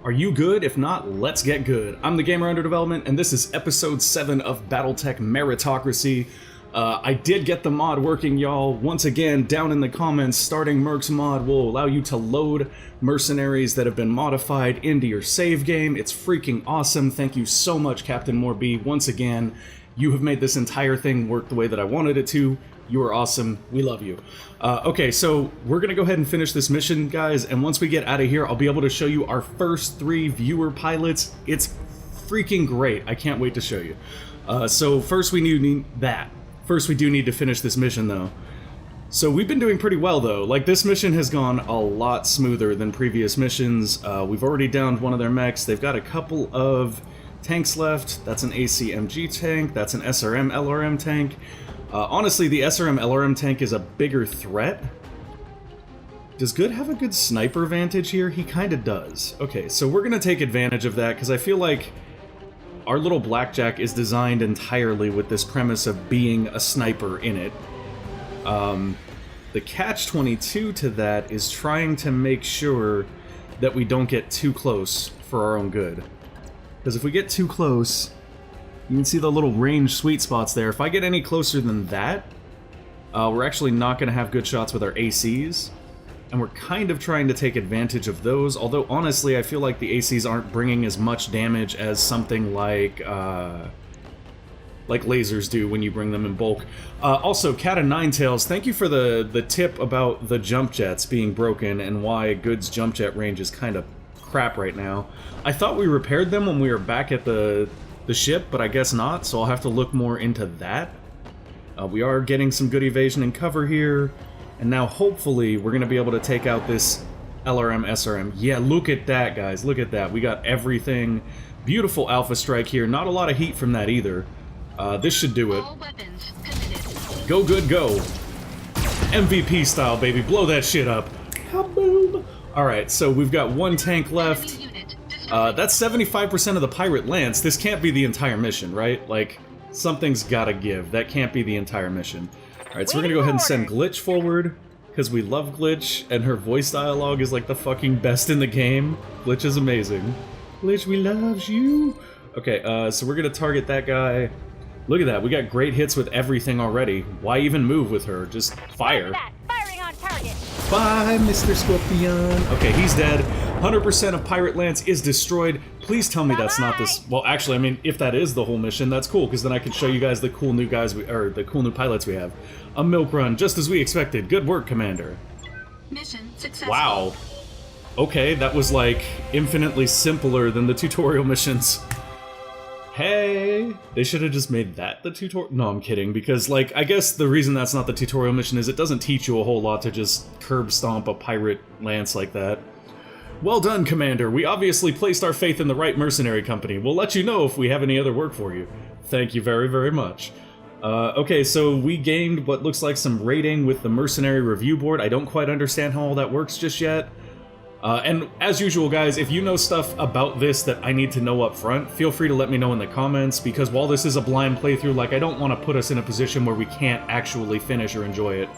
Are you good? If not, let's get good. I'm the Gamer Under Development, and this is episode 7 of BattleTech Meritocracy. I did get the mod working, y'all. Once again, down in the comments, StartingMercMod will allow you to load mercenaries that have been modified into your save game. It's freaking awesome. Thank you so much, CaptMooreB. Once again, you have made this entire thing work the way that I wanted it to. You are awesome. We love you. Okay, so we're going to go ahead and finish this mission, guys, and once we get out of here, I'll be able to show you our first 3 viewer pilots. It's freaking great. I can't wait to show you. So first we need that. First we do need to finish this mission, though. So we've been doing pretty well, though. Like, this mission has gone a lot smoother than previous missions. We've already downed one of their mechs. They've got a couple of tanks left. That's an ACMG tank. That's an SRM LRM tank. Honestly, the SRM LRM tank is a bigger threat. Does Good have a good sniper advantage here? He kind of does. Okay, so we're going to take advantage of that, because I feel like our little Blackjack is designed entirely with this premise of being a sniper in it. The catch-22 to that is trying to make sure that we don't get too close for our own good. Because if we get too close, you can see the little range sweet spots there. If I get any closer than that, we're actually not going to have good shots with our ACs. And we're kind of trying to take advantage of those, although honestly I feel like the ACs aren't bringing as much damage as something like lasers do when you bring them in bulk. Also, Cat of Nine Tails, thank you for the tip about the jump jets being broken and why Good's jump jet range is kind of crap right now. I thought we repaired them when we were back at the ship, but I guess not, so I'll have to look more into that. We are getting some good evasion and cover here. And now, hopefully, we're going to be able to take out this LRM, SRM. Yeah, look at that, guys. Look at that. We got everything. Beautiful Alpha Strike here. Not a lot of heat from that, either. This should do it. Go, Good, go. MVP style, baby. Blow that shit up. Kaboom! Alright, so we've got 1 tank left. That's 75% of the Pirate Lance. This can't be the entire mission, right? Like, something's gotta give. That can't be the entire mission. Alright, so we're gonna go ahead and send Glitch forward, because we love Glitch, and her voice dialogue is like the fucking best in the game. Glitch is amazing. Glitch, we love you! Okay, so we're gonna target that guy. Look at that, we got great hits with everything already. Why even move with her? Just fire. Firing on target. Bye, Mr. Scorpion. Okay, he's dead. 100% of Pirate Lance is destroyed. Please tell me that's not this. Well, actually, I mean, if that is the whole mission, that's cool, because then I can show you guys the cool new guys the cool new pilots we have. A milk run, just as we expected. Good work, Commander. Mission successful. Wow. Okay, that was like infinitely simpler than the tutorial missions. Hey, they should have just made that the tutorial. No, I'm kidding, because, like, I guess the reason that's not the tutorial mission is it doesn't teach you a whole lot to just curb stomp a pirate lance like that. Well done, Commander. We obviously placed our faith in the right mercenary company. We'll let you know if we have any other work for you. Thank you very, very much. Okay, so we gained what looks like some rating with the Mercenary Review Board. I don't quite understand how all that works just yet. And as usual, guys, if you know stuff about this that I need to know up front, feel free to let me know in the comments, because while this is a blind playthrough, like, I don't want to put us in a position where we can't actually finish or enjoy it.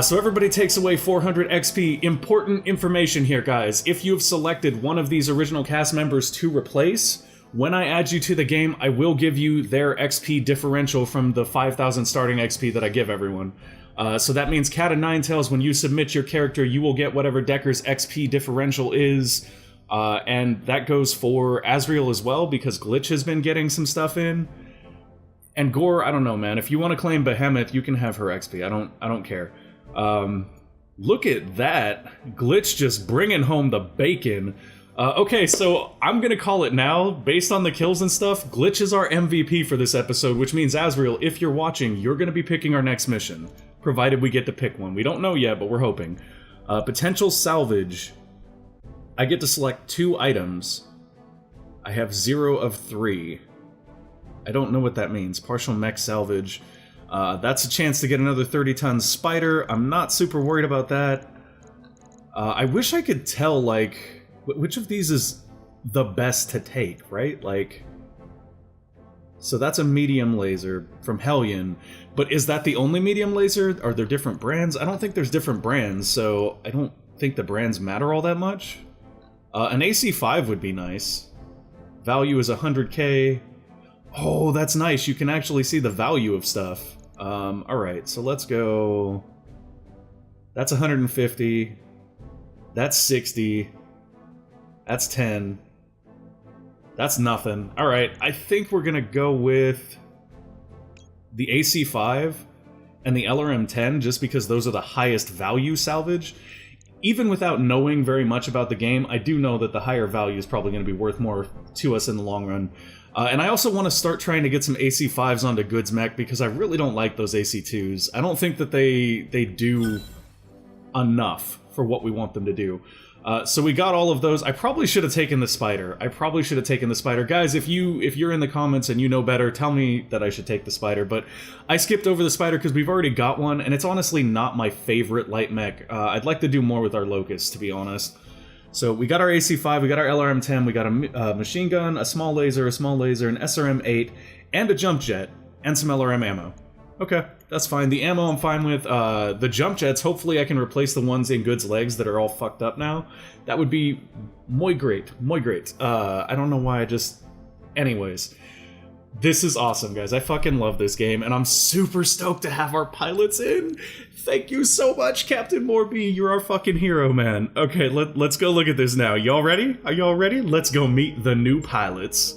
So everybody takes away 400 XP. Important information here, guys. If you've selected one of these original cast members to replace, when I add you to the game, I will give you their XP differential from the 5,000 starting XP that I give everyone. So that means Cat of Nine Tails, when you submit your character, you will get whatever Decker's XP differential is. And that goes for Azrael as well, because Glitch has been getting some stuff in. And Gore, I don't know, man. If you want to claim Behemoth, you can have her XP. I don't care. Look at that. Glitch just bringing home the bacon. Okay, so I'm gonna call it now. Based on the kills and stuff, Glitch is our MVP for this episode, which means, Azrael, if you're watching, you're gonna be picking our next mission. Provided we get to pick one. We don't know yet, but we're hoping. Potential salvage. I get to select 2 items. I have 0 of 3. I don't know what that means. Partial mech salvage. That's a chance to get another 30-ton spider. I'm not super worried about that. I wish I could tell, like, which of these is the best to take, right? Like, so that's a medium laser from Hellion, but is that the only medium laser? Are there different brands? I don't think there's different brands, so I don't think the brands matter all that much. An AC5 would be nice. Value is 100k. Oh, that's nice. You can actually see the value of stuff. Alright, so let's go... That's 150. That's 60. That's 10. That's nothing. Alright, I think we're gonna go with the AC5 and the LRM-10 just because those are the highest value salvage. Even without knowing very much about the game, I do know that the higher value is probably going to be worth more to us in the long run. And I also want to start trying to get some AC5s onto Goods Mech because I really don't like those AC2s. I don't think that they do enough for what we want them to do. So we got all of those. I probably should have taken the spider. Guys, if you're in the comments and you know better, tell me that I should take the spider. But I skipped over the spider because we've already got one, and it's honestly not my favorite light mech. I'd like to do more with our Locust, to be honest. So we got our AC5, we got our LRM-10, we got a machine gun, a small laser, an SRM-8, and a jump jet, and some LRM ammo. Okay, that's fine. The ammo I'm fine with. The jump jets, hopefully I can replace the ones in Good's legs that are all fucked up now. That would be muy great. I don't know why I just... Anyways. This is awesome, guys. I fucking love this game, and I'm super stoked to have our pilots in. Thank you so much, CaptMooreB. You're our fucking hero, man. Okay, let's go look at this now. Y'all ready? Are y'all ready? Let's go meet the new pilots.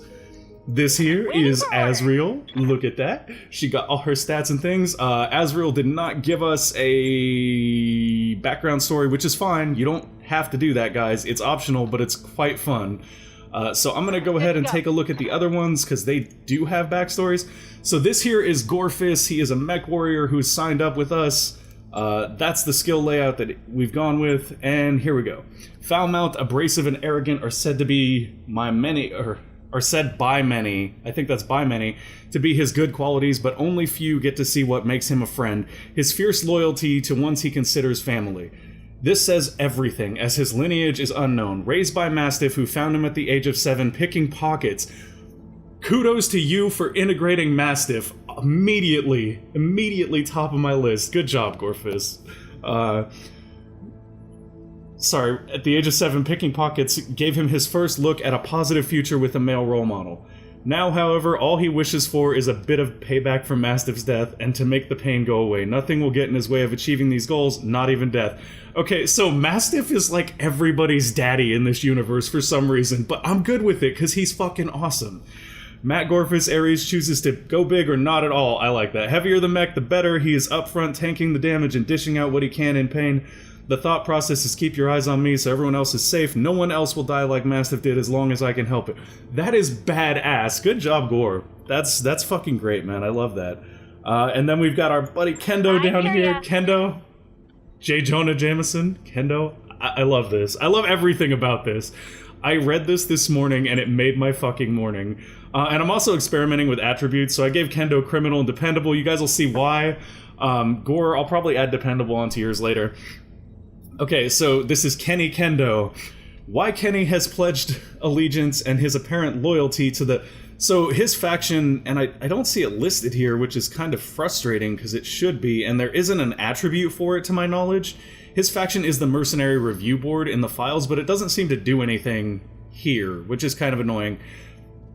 This here is Azriel. Look at that. She got all her stats and things. Azriel did not give us a background story, which is fine. You don't have to do that, guys. It's optional, but it's quite fun. So I'm going to go ahead and take a look at the other ones, because they do have backstories. So this here is Gorefist. He is a MechWarrior who's signed up with us. That's the skill layout that we've gone with, and here we go. Foul mouth, abrasive, and arrogant are said to be are said by many, I think that's by many, to be his good qualities, but only few get to see what makes him a friend, his fierce loyalty to ones he considers family. This says everything, as his lineage is unknown, raised by Mastiff who found him at the age of 7 picking pockets. Kudos to you for integrating Mastiff immediately top of my list. Good job, Gorefist. Sorry, at the age of 7, picking pockets gave him his first look at a positive future with a male role model. Now, however, all he wishes for is a bit of payback for Mastiff's death and to make the pain go away. Nothing will get in his way of achieving these goals, not even death. Okay, so Mastiff is like everybody's daddy in this universe for some reason, but I'm good with it because he's fucking awesome. Matt Gorefist Ares chooses to go big or not at all. I like that. Heavier the mech, the better. He is upfront, tanking the damage and dishing out what he can in pain. The thought process is keep your eyes on me so everyone else is safe. No one else will die like Mastiff did as long as I can help it. That is badass. Good job, Gore. That's fucking great, man. I love that. And then we've got our buddy Kendo down here. Kendo. J. Jonah Jameson. Kendo. I love this. I love everything about this. I read this morning and it made my fucking morning. And I'm also experimenting with attributes, so I gave Kendo Criminal and Dependable. You guys will see why. Gore, I'll probably add Dependable onto yours later. Okay, so this is Kenny Kendo. Why Kenny has pledged allegiance and his apparent loyalty to the... So his faction, and I don't see it listed here, which is kind of frustrating because it should be, and there isn't an attribute for it to my knowledge. His faction is the Mercenary Review Board in the files, but it doesn't seem to do anything here, which is kind of annoying.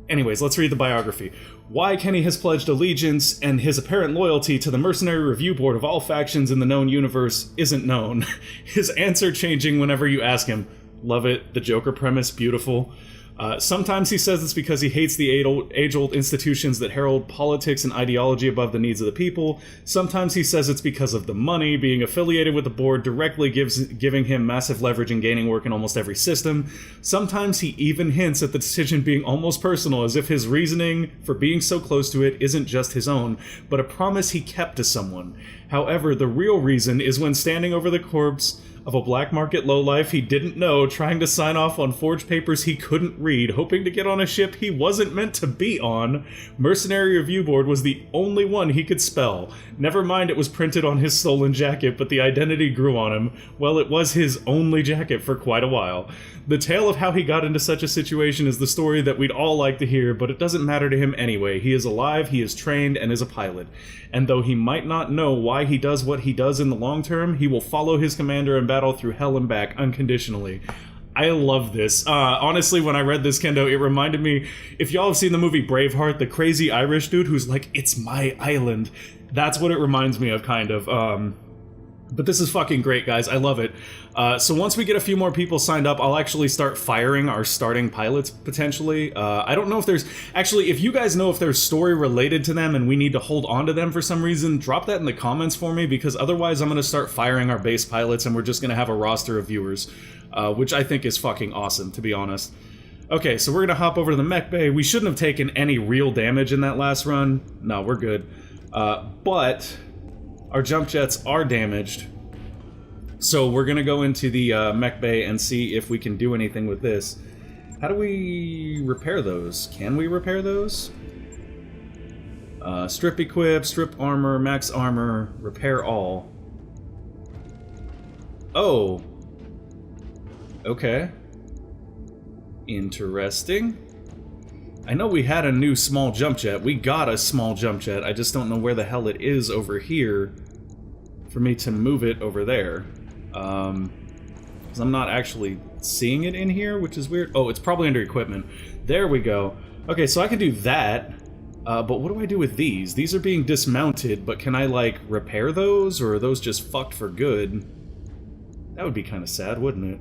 Anyways, let's read the biography. Why Kenny has pledged allegiance and his apparent loyalty to the Mercenary Review Board of all factions in the known universe isn't known. His answer changing whenever you ask him. Love it. The Joker premise, beautiful. Sometimes he says it's because he hates the age-old institutions that herald politics and ideology above the needs of the people. Sometimes he says it's because of the money. Being affiliated with the board directly giving him massive leverage and gaining work in almost every system. Sometimes he even hints at the decision being almost personal, as if his reasoning for being so close to it isn't just his own, but a promise he kept to someone. However, the real reason is when standing over the corpse of a black market lowlife he didn't know, trying to sign off on forged papers he couldn't read, hoping to get on a ship he wasn't meant to be on. Mercenary Review Board was the only one he could spell. Never mind it was printed on his stolen jacket, but the identity grew on him. Well, it was his only jacket for quite a while. The tale of how he got into such a situation is the story that we'd all like to hear, but it doesn't matter to him anyway. He is alive, he is trained, and is a pilot. And though he might not know why he does what he does in the long term, he will follow his commander and battle through hell and back unconditionally. I love this. Honestly, when I read this, Kendo, it reminded me, if y'all have seen the movie Braveheart, the crazy Irish dude who's like, it's my island. That's what it reminds me of, kind of. But this is fucking great, guys. I love it. So once we get a few more people signed up, I'll actually start firing our starting pilots, potentially. I don't know if there's... Actually, if you guys know if there's story related to them and we need to hold on to them for some reason, drop that in the comments for me, because otherwise I'm going to start firing our base pilots and we're just going to have a roster of viewers, which I think is fucking awesome, to be honest. Okay, so we're going to hop over to the mech bay. We shouldn't have taken any real damage in that last run. No, we're good. But... our jump jets are damaged, so we're gonna go into the mech bay and see if we can do anything with this. How do we repair those? Can we repair those? Strip equip, strip armor, max armor, repair all. Oh. Okay. Interesting. I know we had a new small jump jet. We got a small jump jet. I just don't know where the hell it is over here for me to move it over there. Because I'm not actually seeing it in here, which is weird. Oh, it's probably under equipment. There we go. Okay, so I can do that. But what do I do with these? These are being dismounted, but can I, like, repair those? Or are those just fucked for good? That would be kind of sad, wouldn't it?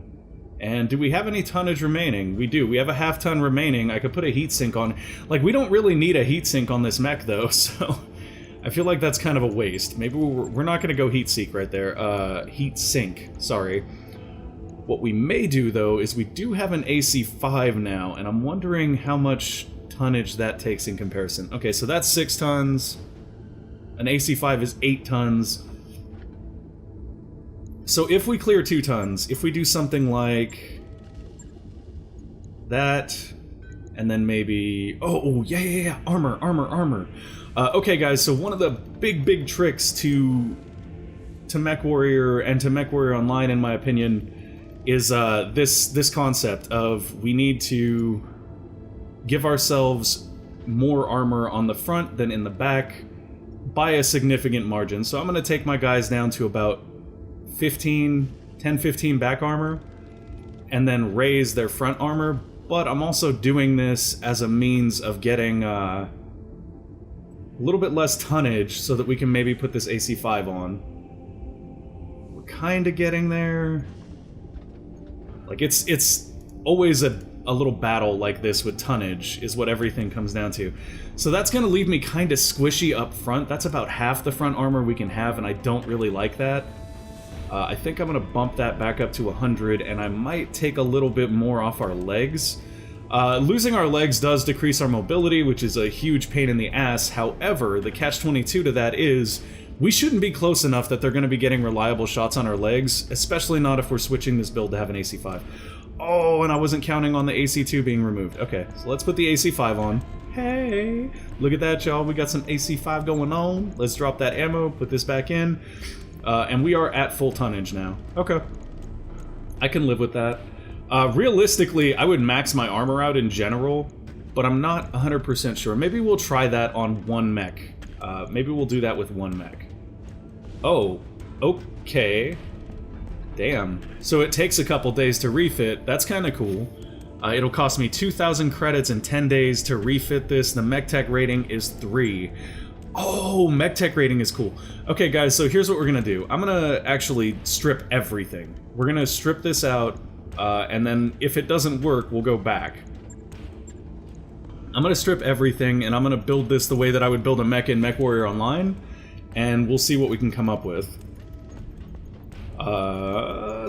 And do we have any tonnage remaining? We do. We have a half ton remaining. I could put a heatsink on. Like, we don't really need a heatsink on this mech, though, so... I feel like that's kind of a waste. Maybe we're not going to go heat seek right there. Heat sink, sorry. What we may do, though, is we do have an AC5 now, and I'm wondering how much tonnage that takes in comparison. Okay, so that's 6 tons. An AC5 is 8 tons. So if we clear 2 tons, if we do something like that, and then maybe... Oh, yeah, armor. Okay, guys, so one of the big tricks to MechWarrior and to MechWarrior Online, in my opinion, is this concept of we need to give ourselves more armor on the front than in the back by a significant margin. So I'm going to take my guys down to about 10-15 back armor, and then raise their front armor, but I'm also doing this as a means of getting a little bit less tonnage so that we can maybe put this AC5 on. We're kind of getting there. Like, it's always a little battle like this with tonnage, is what everything comes down to. So that's going to leave me kind of squishy up front. That's about half the front armor we can have, and I don't really like that. I think I'm going to bump that back up to 100, and I might take a little bit more off our legs. Losing our legs does decrease our mobility, which is a huge pain in the ass. However, the catch-22 to that is, we shouldn't be close enough that they're going to be getting reliable shots on our legs, especially not if we're switching this build to have an AC5. Oh, and I wasn't counting on the AC2 being removed. Okay, so let's put the AC5 on. Hey, look at that, y'all. We got some AC5 going on. Let's drop that ammo, put this back in. And we are at full tonnage now. Okay. I can live with that. Realistically, I would max my armor out in general, but I'm not 100% sure. Maybe we'll try that on one mech. Maybe we'll do that with one mech. Oh, okay. Damn. So it takes a couple days to refit. That's kind of cool. It'll cost me 2,000 credits in 10 days to refit this. The mech tech rating is 3. Oh, mech tech rating is cool. Okay, guys, so here's what we're gonna do. I'm gonna actually strip everything. We're gonna strip this out, and then if it doesn't work, we'll go back. I'm gonna strip everything, and I'm gonna build this the way that I would build a mech in MechWarrior Online, and we'll see what we can come up with.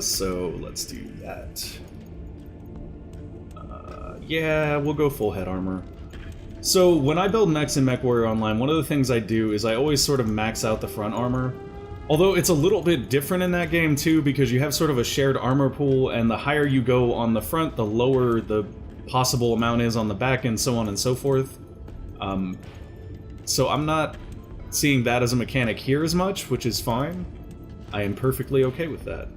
So let's do that. Yeah, we'll go full head armor. So when I build mechs in MechWarrior Online, one of the things I do is I always sort of max out the front armor. Although it's a little bit different in that game too, because you have sort of a shared armor pool, and the higher you go on the front, the lower the possible amount is on the back, and so on and so forth. So I'm not seeing that as a mechanic here as much, which is fine. I am perfectly okay with that.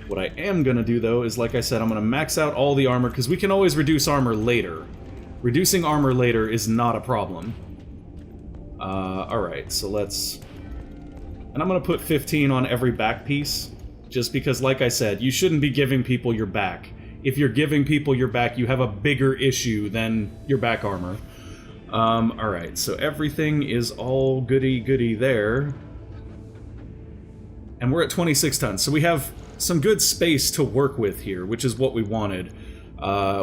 What I am gonna do though is, like I said, I'm gonna max out all the armor, because we can always reduce armor later. Reducing armor later is not a problem. Alright, so let's... And I'm gonna put 15 on every back piece, just because, like I said, you shouldn't be giving people your back if you're giving people your back, you have a bigger issue than your back armor. Alright, so everything is all goody-goody there. And we're at 26 tons, so we have some good space to work with here, which is what we wanted.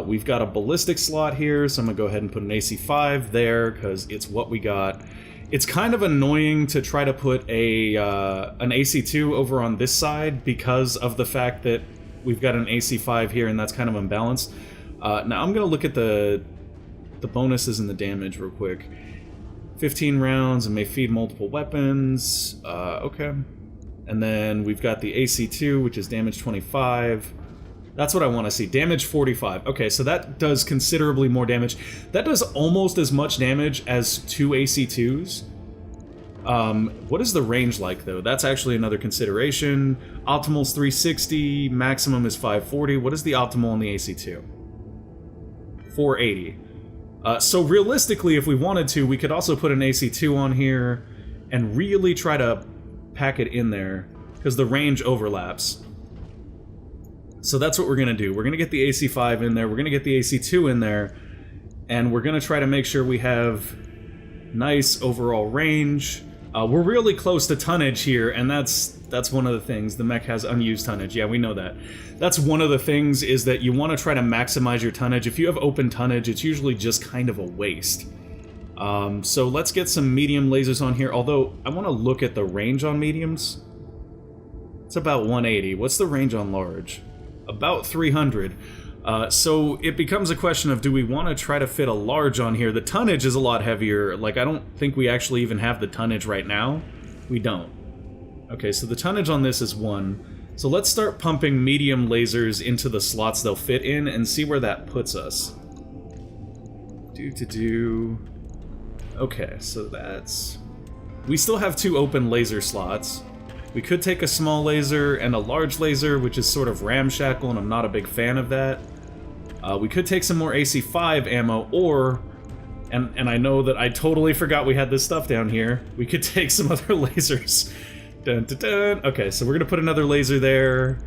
We've got a ballistic slot here, so I'm gonna go ahead and put an AC-5 there, because it's what we got. It's kind of annoying to try to put an AC-2 over on this side because of the fact that we've got an AC-5 here, and that's kind of unbalanced. Now I'm gonna look at the bonuses and the damage real quick. 15 rounds and may feed multiple weapons. Okay. And then we've got the AC-2, which is damage 25. That's what I want to see. Damage 45. Okay, so that does considerably more damage. That does almost as much damage as 2 AC-2s. What is the range like, though? That's actually another consideration. Optimal's 360, maximum is 540. What is the optimal on the AC-2? 480. So realistically, if we wanted to, we could also put an AC-2 on here and really try to pack it in there, because the range overlaps. So that's what we're going to do. We're going to get the AC-5 in there, we're going to get the AC-2 in there, and we're going to try to make sure we have nice overall range. We're really close to tonnage here, and that's one of the things. The mech has unused tonnage. Yeah, we know that. That's one of the things, is that you want to try to maximize your tonnage. If you have open tonnage, it's usually just kind of a waste. So let's get some medium lasers on here, although I want to look at the range on mediums. It's about 180. What's the range on large? About 300. So it becomes a question of, do we want to try to fit a large on here? The tonnage is a lot heavier. Like, I don't think we actually even have the tonnage right now. We don't. Okay, so the tonnage on this is 1. So let's start pumping medium lasers into the slots they'll fit in and see where that puts us. Okay, so that's... We still have 2 open laser slots. We could take a small laser and a large laser, which is sort of ramshackle, and I'm not a big fan of that. We could take some more AC-5 ammo, or... And I know that I totally forgot we had this stuff down here. We could take some other lasers. Dun, dun, dun. Okay, so we're gonna put another laser there.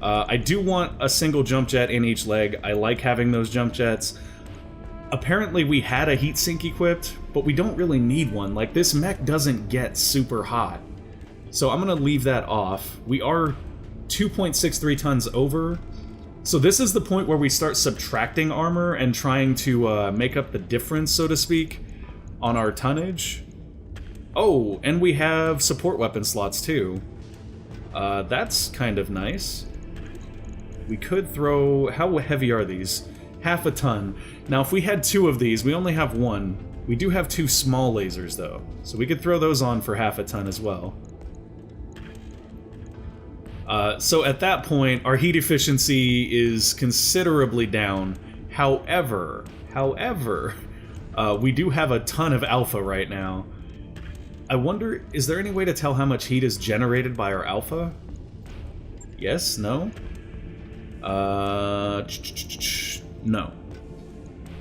I do want a single jump jet in each leg. I like having those jump jets. Apparently we had a heatsink equipped, but we don't really need one. Like, this mech doesn't get super hot. So I'm gonna leave that off. We are 2.63 tons over. So this is the point where we start subtracting armor and trying to make up the difference, so to speak, on our tonnage. Oh, and we have support weapon slots too. That's kind of nice. We could throw... How heavy are these? Half a ton. Now, if we had 2 of these, we only have 1. We do have 2 small lasers, though, so we could throw those on for half a ton as well. So at that point, our heat efficiency is considerably down. However, we do have a ton of alpha right now. I wonder, is there any way to tell how much heat is generated by our alpha? Yes? No? No.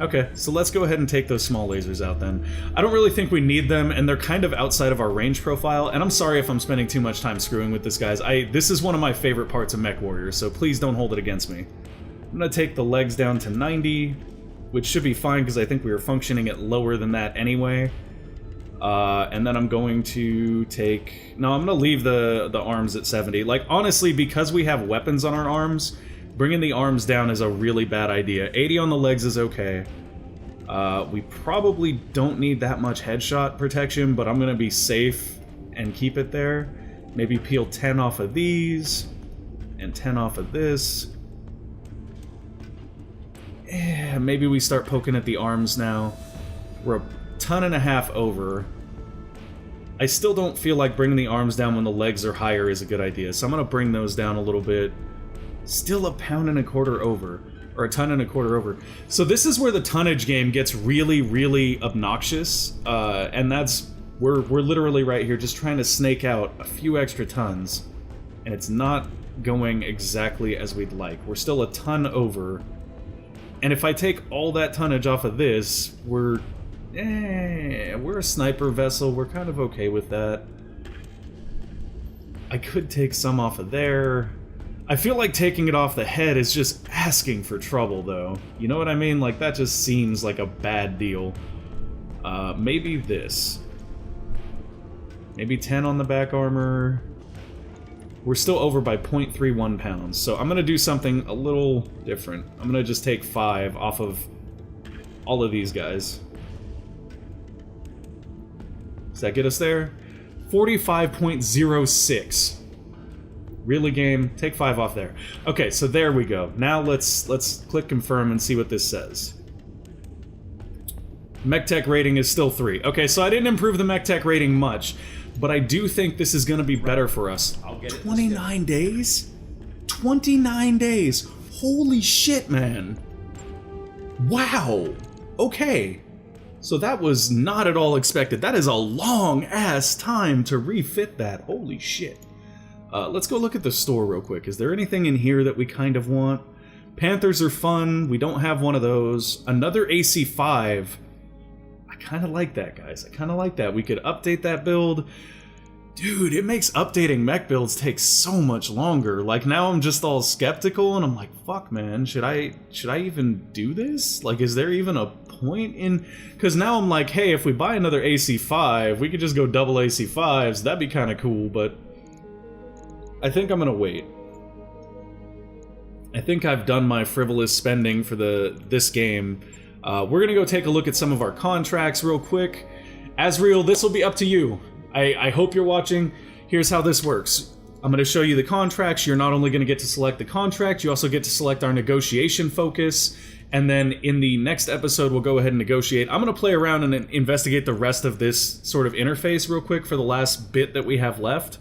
Okay, so let's go ahead and take those small lasers out then. I don't really think we need them, and they're kind of outside of our range profile, and I'm sorry if I'm spending too much time screwing with this, guys. This is one of my favorite parts of MechWarrior, so please don't hold it against me. I'm gonna take the legs down to 90, which should be fine because I think we were functioning at lower than that anyway. And then I'm going to take... No, I'm gonna leave the arms at 70. Like, honestly, because we have weapons on our arms, bringing the arms down is a really bad idea. 80 on the legs is okay. We probably don't need that much headshot protection, but I'm gonna be safe and keep it there. Maybe peel 10 off of these, and 10 off of this. Yeah, maybe we start poking at the arms now. We're a ton and a half over. I still don't feel like bringing the arms down when the legs are higher is a good idea, so I'm gonna bring those down a little bit. Still a pound and a quarter over, or a ton and a quarter over. So this is where the tonnage game gets really, really obnoxious, and that's... We're literally right here just trying to snake out a few extra tons, and it's not going exactly as we'd like. We're still a ton over, and if I take all that tonnage off of this, we're a sniper vessel, we're kind of okay with that. I could take some off of there. I feel like taking it off the head is just asking for trouble, though. You know what I mean? Like, that just seems like a bad deal. Maybe this. Maybe 10 on the back armor. We're still over by 0.31 pounds, so I'm gonna do something a little different. I'm gonna just take 5 off of all of these guys. Does that get us there? 45.06. Really, game? Take 5 off there. Okay, so there we go. Now let's click confirm and see what this says. Mech Tech rating is still 3. Okay, so I didn't improve the Mech Tech rating much, but I do think this is going to be better for us. 29 days? 29 days! Holy shit, man! Wow! Okay. So that was not at all expected. That is a long-ass time to refit that. Holy shit. Let's go look at the store real quick. Is there anything in here that we kind of want? Panthers are fun. We don't have one of those. Another AC5. I kind of like that, guys. I kind of like that. We could update that build. Dude, it makes updating mech builds take so much longer. Like, now I'm just all skeptical, and I'm like, fuck, man. Should I even do this? Like, is there even a point in... Because now I'm like, hey, if we buy another AC5, we could just go double AC5s. That'd be kind of cool, but... I think I'm gonna wait. I think I've done my frivolous spending for this game. We're gonna go take a look at some of our contracts real quick. Asriel, this will be up to you. I hope you're watching. Here's how this works. I'm gonna show you the contracts. You're not only gonna get to select the contract, you also get to select our negotiation focus. And then in the next episode, we'll go ahead and negotiate. I'm gonna play around and investigate the rest of this sort of interface real quick for the last bit that we have left.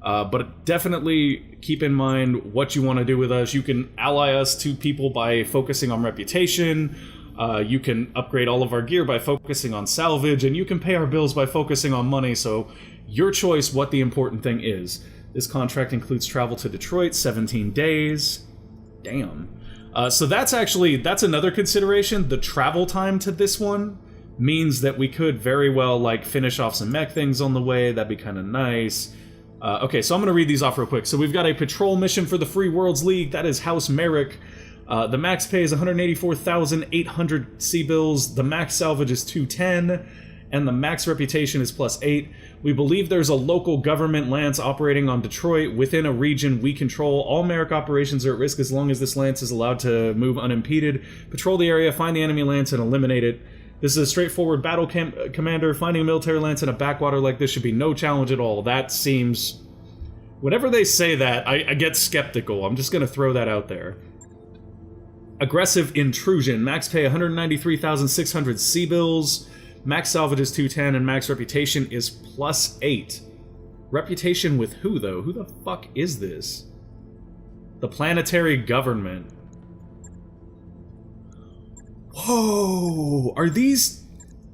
But definitely keep in mind what you want to do with us. You can ally us to people by focusing on reputation. You can upgrade all of our gear by focusing on salvage. And you can pay our bills by focusing on money. So your choice what the important thing is. This contract includes travel to Detroit, 17 days. Damn. So that's another consideration. The travel time to this one means that we could very well like finish off some mech things on the way. That'd be kind of nice. Okay, so I'm going to read these off real quick. So we've got a patrol mission for the Free Worlds League. That is House Merrick. The max pay is 184,800 C-bills. The max salvage is 210. And the max reputation is +8. We believe there's a local government lance operating on Detroit within a region we control. All Merrick operations are at risk as long as this lance is allowed to move unimpeded. Patrol the area, find the enemy lance, and eliminate it. This is a straightforward battle commander. Finding a military lance in a backwater like this should be no challenge at all. That seems... Whenever they say that, I get skeptical. I'm just going to throw that out there. Aggressive intrusion. Max pay 193,600 C-bills. Max salvage is 210, and max reputation is +8. Reputation with who, though? Who the fuck is this? The planetary government. Whoa! Are these...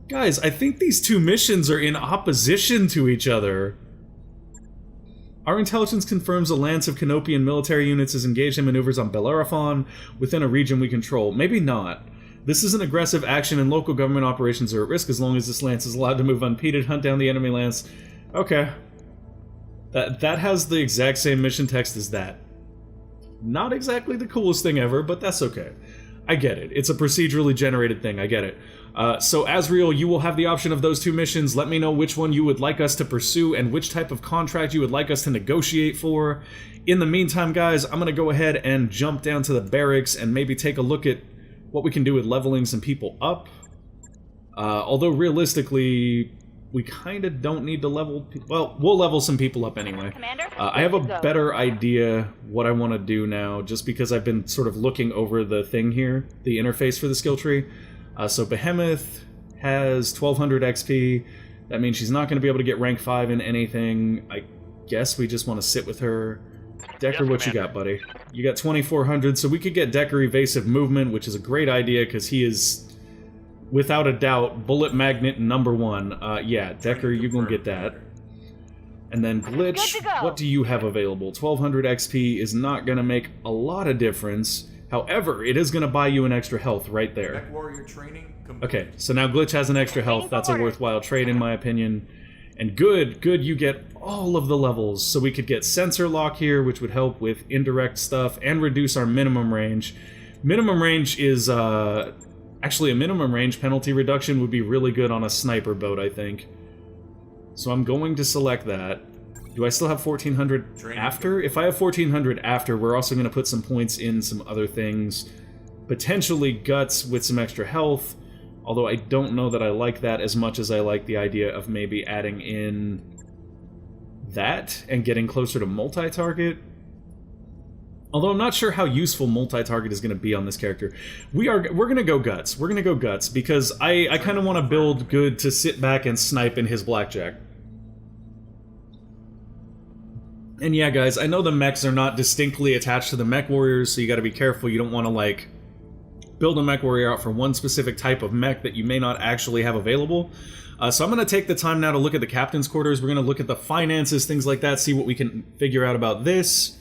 Guys, I think these two missions are in opposition to each other. Our intelligence confirms a lance of Canopian military units is engaged in maneuvers on Bellerophon within a region we control. Maybe not. This is an aggressive action and local government operations are at risk as long as this lance is allowed to move unimpeded. Hunt down the enemy lance. Okay. That has the exact same mission text as that. Not exactly the coolest thing ever, but that's okay. I get it. It's a procedurally generated thing. I get it. So, Asriel, you will have the option of those two missions. Let me know which one you would like us to pursue and which type of contract you would like us to negotiate for. In the meantime, guys, I'm going to go ahead and jump down to the barracks and maybe take a look at what we can do with leveling some people up. Although, realistically, we kind of don't need to level... Well, we'll level some people up anyway. I have a better idea what I want to do now, just because I've been sort of looking over the thing here, the interface for the skill tree. So Behemoth has 1200 XP. That means she's not going to be able to get rank 5 in anything. I guess we just want to sit with her. Decker, what you got, buddy? You got 2400, so we could get Decker evasive movement, which is a great idea, because he is... without a doubt, bullet magnet #1. Yeah, Decker, you're gonna get that. And then Glitch, what do you have available? 1200 XP is not gonna make a lot of difference. However, it is gonna buy you an extra health right there. MechWarrior training. Okay, so now Glitch has an extra health. That's a worthwhile trade in my opinion. And good, you get all of the levels. So we could get sensor lock here, which would help with indirect stuff, and reduce our minimum range. Minimum range is, actually a minimum range penalty reduction would be really good on a sniper boat, I think. So I'm going to select that. Do I still have 1400 after? If I have 1400 after, we're also going to put some points in some other things. Potentially guts with some extra health. Although I don't know that I like that as much as I like the idea of maybe adding in that and getting closer to multi-target. Although I'm not sure how useful multi-target is going to be on this character. We're going to go guts. We're going to go guts because I kind of want to build good to sit back and snipe in his blackjack. And yeah, guys, I know the mechs are not distinctly attached to the MechWarriors, so you got to be careful. You don't want to, like, build a MechWarrior out for one specific type of mech that you may not actually have available. So I'm going to take the time now to look at the captain's quarters. We're going to look at the finances, things like that, see what we can figure out about this.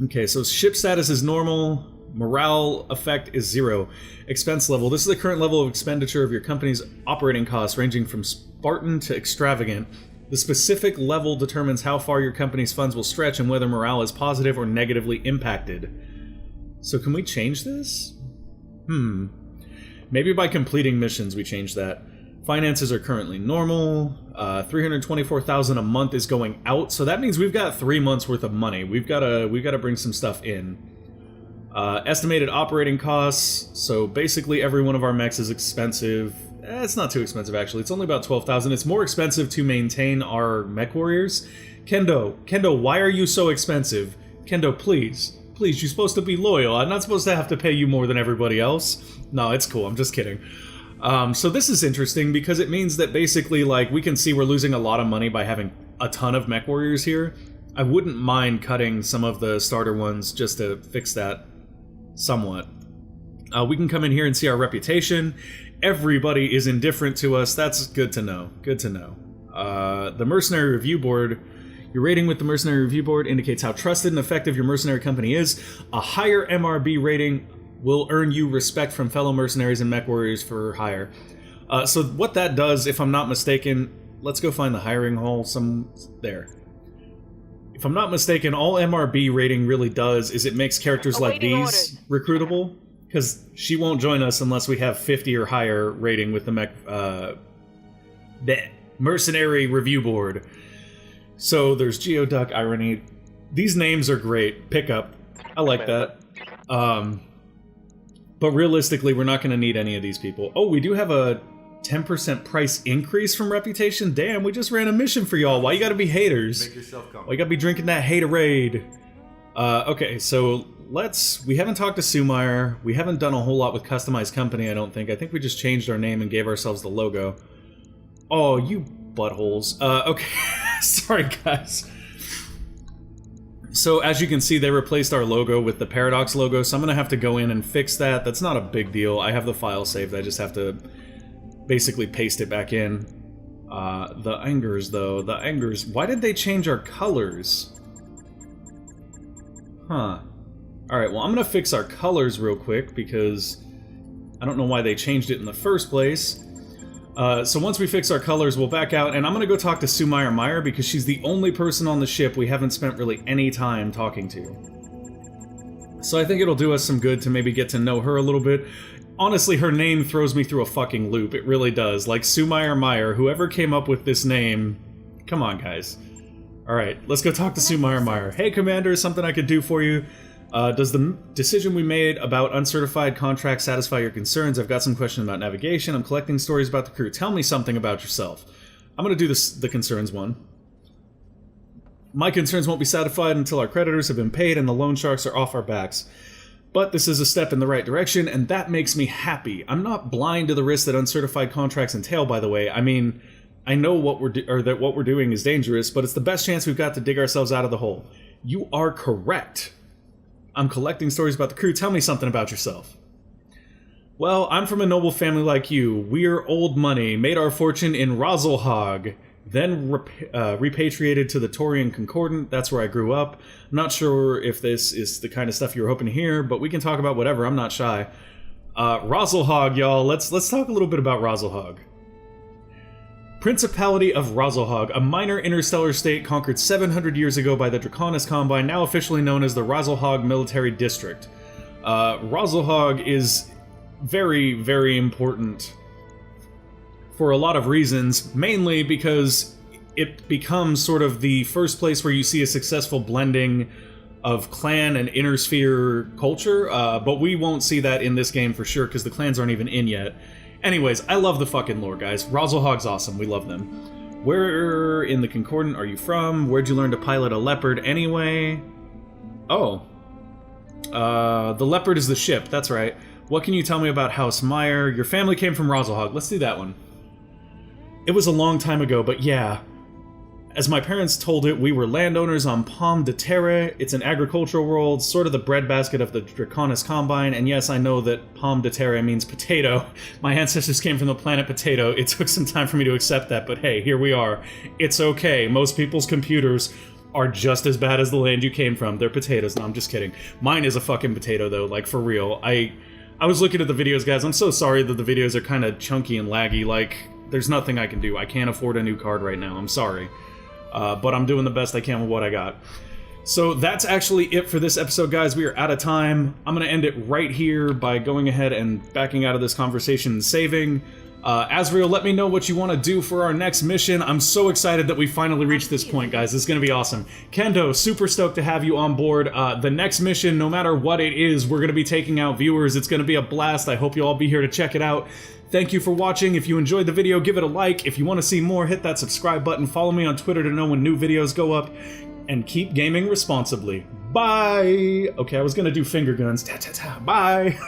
Okay, so ship status is normal. Morale effect is 0. Expense level. This is the current level of expenditure of your company's operating costs, ranging from Spartan to extravagant. The specific level determines how far your company's funds will stretch and whether morale is positive or negatively impacted. So can we change this? Maybe by completing missions we change that. Finances are currently normal. 324,000 a month is going out, so that means we've got 3 months worth of money. We've got to bring some stuff in. Estimated operating costs. So basically every one of our mechs is expensive. It's not too expensive, actually. It's only about 12,000. It's more expensive to maintain our MechWarriors. Kendo, why are you so expensive? Kendo, please, you're supposed to be loyal. I'm not supposed to have to pay you more than everybody else. No, it's cool. I'm just kidding. So this is interesting because it means that basically, like, we can see we're losing a lot of money by having a ton of MechWarriors here. I wouldn't mind cutting some of the starter ones just to fix that somewhat. We can come in here and see our reputation. Everybody is indifferent to us. That's good to know. Good to know. The Mercenary Review Board. Your rating with the Mercenary Review Board indicates how trusted and effective your mercenary company is. A higher MRB rating will earn you respect from fellow mercenaries and MechWarriors for hire. So what that does, if I'm not mistaken, let's go find the hiring hall there. If I'm not mistaken, all MRB rating really does is it makes characters like these recruitable. Because she won't join us unless we have 50 or higher rating with the Mercenary Review Board. So there's Geoduck, Irony. These names are great. Pickup. I like that. But realistically, we're not going to need any of these people. Oh, we do have a 10% price increase from reputation? Damn, we just ran a mission for y'all. Why you gotta be haters? Make yourself comfortable. Why you gotta be drinking that haterade? Okay, so we haven't talked to Sumeyer. We haven't done a whole lot with Customized Company, I don't think. I think we just changed our name and gave ourselves the logo. Oh, you buttholes. Okay, sorry guys. So as you can see, they replaced our logo with the Paradox logo, so I'm gonna have to go in and fix that. That's not a big deal. I have the file saved, I just have to basically paste it back in. The Angers, though. The Angers. Why did they change our colors? Huh. Alright, well, I'm gonna fix our colors real quick, because I don't know why they changed it in the first place. So once we fix our colors, we'll back out, and I'm gonna go talk to Sumeyer Meyer, because she's the only person on the ship we haven't spent really any time talking to. So I think it'll do us some good to maybe get to know her a little bit. Honestly, her name throws me through a fucking loop. It really does. Like, Sumeyer Meyer, whoever came up with this name... Come on, guys. Alright, let's go talk to Sumeyer Meyer. Hey, Commander, something I could do for you. Does the decision we made about uncertified contracts satisfy your concerns? I've got some questions about navigation. I'm collecting stories about the crew. Tell me something about yourself. I'm gonna do the concerns one. My concerns won't be satisfied until our creditors have been paid and the loan sharks are off our backs. But this is a step in the right direction, and that makes me happy. I'm not blind to the risks that uncertified contracts entail, by the way. I mean, I know that what we're doing is dangerous, but it's the best chance we've got to dig ourselves out of the hole. You are correct. I'm collecting stories about the crew. Tell me something about yourself. Well, I'm from a noble family like you. We're old money, made our fortune in Rosalhog, then repatriated to the Taurian Concordant. That's where I grew up. I'm not sure if this is the kind of stuff you were hoping to hear, but we can talk about whatever. I'm not shy. Rosalhog, y'all. Let's talk a little bit about Rosalhog. Principality of Razelhog, a minor interstellar state conquered 700 years ago by the Draconis Combine, now officially known as the Razelhog Military District. Razelhog is very, very important for a lot of reasons, mainly because it becomes sort of the first place where you see a successful blending of clan and inner sphere culture, but we won't see that in this game for sure, because the clans aren't even in yet. Anyways, I love the fucking lore, guys. Razelhog's awesome, we love them. Where in the Concordant are you from? Where'd you learn to pilot a leopard anyway? Oh. The leopard is the ship, that's right. What can you tell me about House Meyer? Your family came from Razelhog. Let's do that one. It was a long time ago, but yeah. As my parents told it, we were landowners on Pomme de Terre. It's an agricultural world, sort of the breadbasket of the Draconis Combine, and yes, I know that Pomme de Terre means potato. My ancestors came from the planet Potato. It took some time for me to accept that, but hey, here we are. It's okay. Most people's computers are just as bad as the land you came from. They're potatoes. No, I'm just kidding. Mine is a fucking potato, though, like, for real. I was looking at the videos, guys. I'm so sorry that the videos are kind of chunky and laggy. Like, there's nothing I can do. I can't afford a new card right now. I'm sorry. But I'm doing the best I can with what I got. So that's actually it for this episode, guys. We are out of time. I'm going to end it right here by going ahead and backing out of this conversation and saving. Asriel, let me know what you want to do for our next mission. I'm so excited that we finally reached this point, guys. It's going to be awesome. Kendo, super stoked to have you on board. The next mission, no matter what it is, we're going to be taking out viewers. It's going to be a blast. I hope you'll all be here to check it out. Thank you for watching. If you enjoyed the video, give it a like. If you want to see more, hit that subscribe button. Follow me on Twitter to know when new videos go up. And keep gaming responsibly. Bye! Okay, I was going to do finger guns. Ta-ta-ta. Bye!